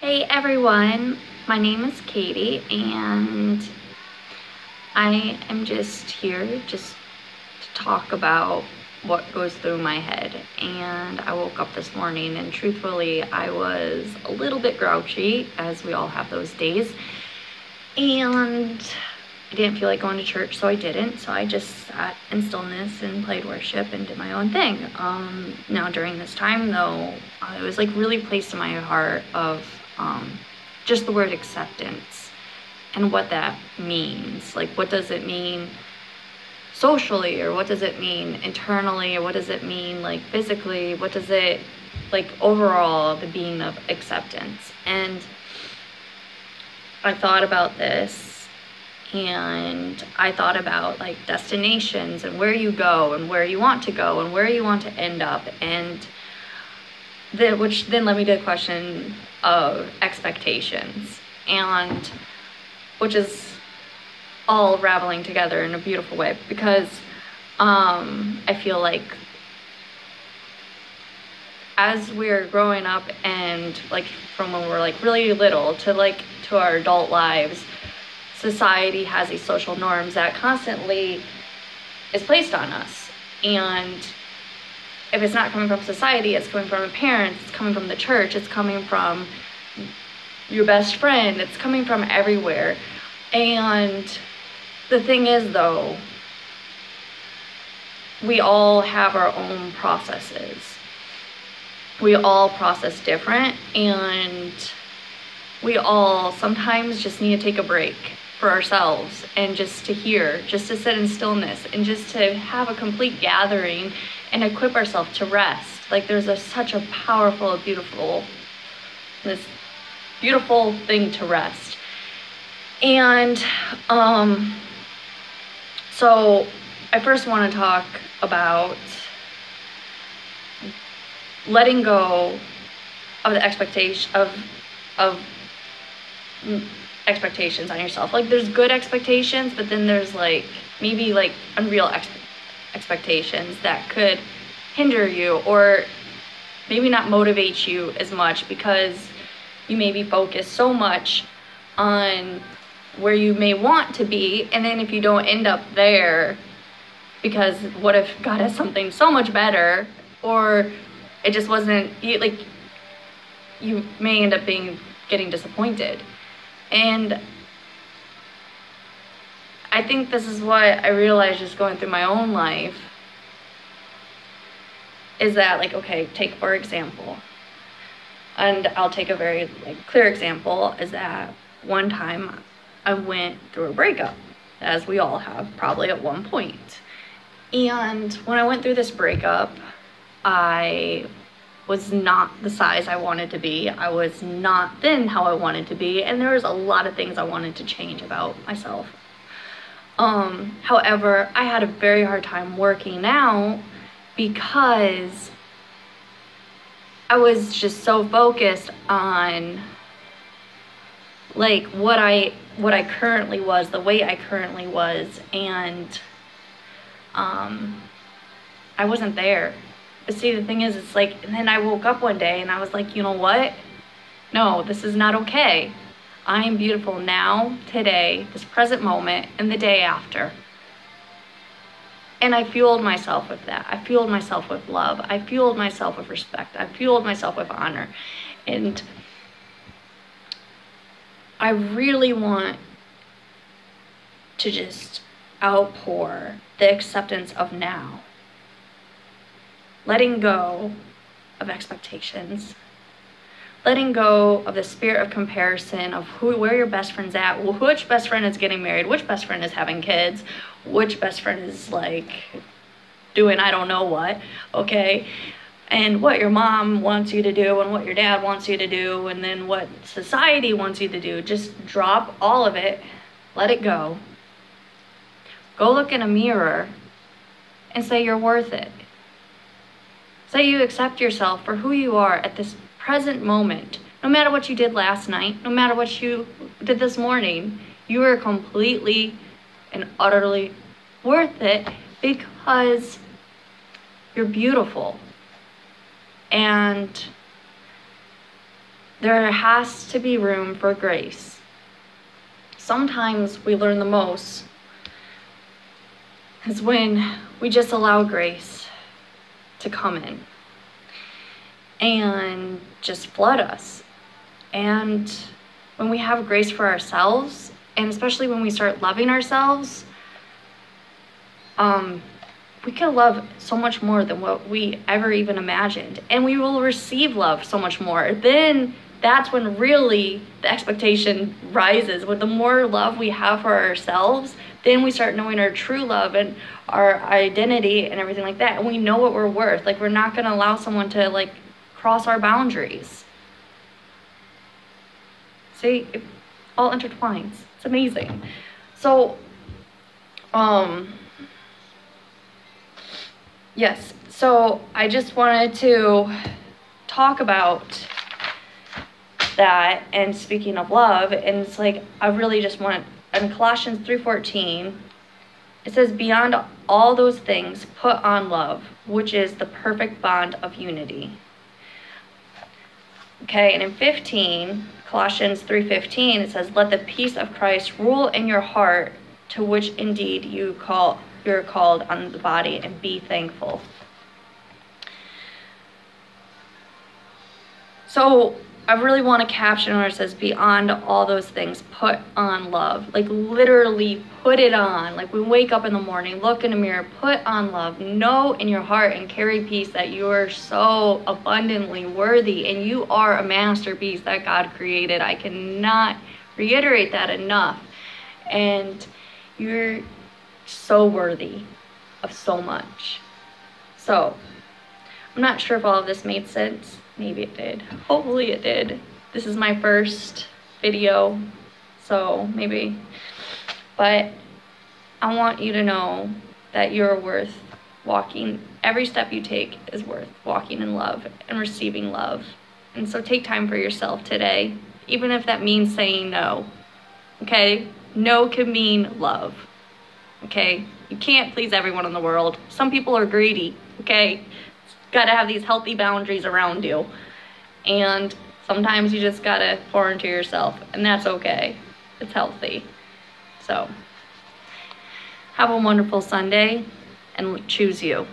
Hey everyone, my name is Katie and I am just here to talk about what goes through my head. And I woke up this morning and truthfully I was a little bit grouchy, as we all have those days, and I didn't feel like going to church, so I didn't. So I just sat in stillness and played worship and did my own thing. Now during this time though, it was like really placed in my heart of just the word acceptance and what that means. Like, what does it mean socially, or what does it mean internally, or what does it mean like physically? What does it like overall, the being of acceptance? And I thought about this, and I thought about like destinations and where you go and where you want to go and where you want to end up, and which then led me to the question of expectations, and which is all raveling together in a beautiful way, because I feel like as we're growing up, and like from when we're like really little to our adult lives, society has these social norms that constantly is placed on us. And if it's not coming from society, it's coming from a parent, it's coming from the church, it's coming from your best friend, it's coming from everywhere. And the thing is though, we all have our own processes. We all process different, and we all sometimes just need to take a break for ourselves and just to hear, just to sit in stillness and just to have a complete gathering and equip ourselves to rest. Like there's such a powerful, beautiful thing to rest. And so I first want to talk about letting go of the expectations on yourself. Like there's good expectations, but then there's like maybe like unreal expectations that could hinder you, or maybe not motivate you as much, because you may be focused so much on where you may want to be, and then if you don't end up there, because what if God has something so much better, or it just wasn't, you may end up getting disappointed. And I think this is what I realized just going through my own life, is that like, okay, take for example, and I'll take a very clear example, is that one time I went through a breakup, as we all have probably at one point. And when I went through this breakup, I was not the size I wanted to be. I was not thin how I wanted to be, and there was a lot of things I wanted to change about myself. However, I had a very hard time working out because I was just so focused on like what I currently was, the weight I currently was, and I wasn't there. But see, the thing is, it's like, and then I woke up one day and I was like, you know what? No, this is not okay. I am beautiful now, today, this present moment, and the day after. And I fueled myself with that. I fueled myself with love. I fueled myself with respect. I fueled myself with honor. And I really want to just outpour the acceptance of now. Letting go of expectations. Letting go of the spirit of comparison of where your best friend's at, which best friend is getting married, which best friend is having kids, which best friend is like doing I don't know what, okay? And what your mom wants you to do, and what your dad wants you to do, and then what society wants you to do. Just drop all of it, let it go. Go look in a mirror and say you're worth it. Say you accept yourself for who you are at this present moment. No matter what you did last night, no matter what you did this morning, you are completely and utterly worth it, because you're beautiful. And there has to be room for grace. Sometimes we learn the most is when we just allow grace to come in and just flood us. And when we have grace for ourselves, and especially when we start loving ourselves, we can love so much more than what we ever even imagined. And we will receive love so much more. Then that's when really the expectation rises. With the more love we have for ourselves, then we start knowing our true love and our identity and everything like that. And we know what we're worth. Like, we're not going to allow someone to, like, cross our boundaries. See, it all intertwines. It's amazing. So, yes, so I just wanted to talk about that. And speaking of love, and it's like, I really just want, in Colossians 3:14, it says, beyond all those things, put on love, which is the perfect bond of unity. Okay, and in 15, Colossians 3:15, it says, let the peace of Christ rule in your heart, to which indeed you're called on the body, and be thankful. So I really want to caption where it says, beyond all those things, put on love. Like, literally put it on. Like, we wake up in the morning, look in the mirror, put on love. Know in your heart and carry peace that you are so abundantly worthy, and you are a masterpiece that God created. I cannot reiterate that enough. And you're so worthy of so much. So I'm not sure if all of this made sense. Maybe it did. Hopefully it did. This is my first video, so maybe. But I want you to know that you're worth walking. Every step you take is worth walking in love and receiving love. And so take time for yourself today, even if that means saying no. Okay? No can mean love. Okay? You can't please everyone in the world. Some people are greedy. Okay? Got to have these healthy boundaries around you, and sometimes you just got to pour into yourself, and that's okay. It's healthy. So have a wonderful Sunday, and choose you.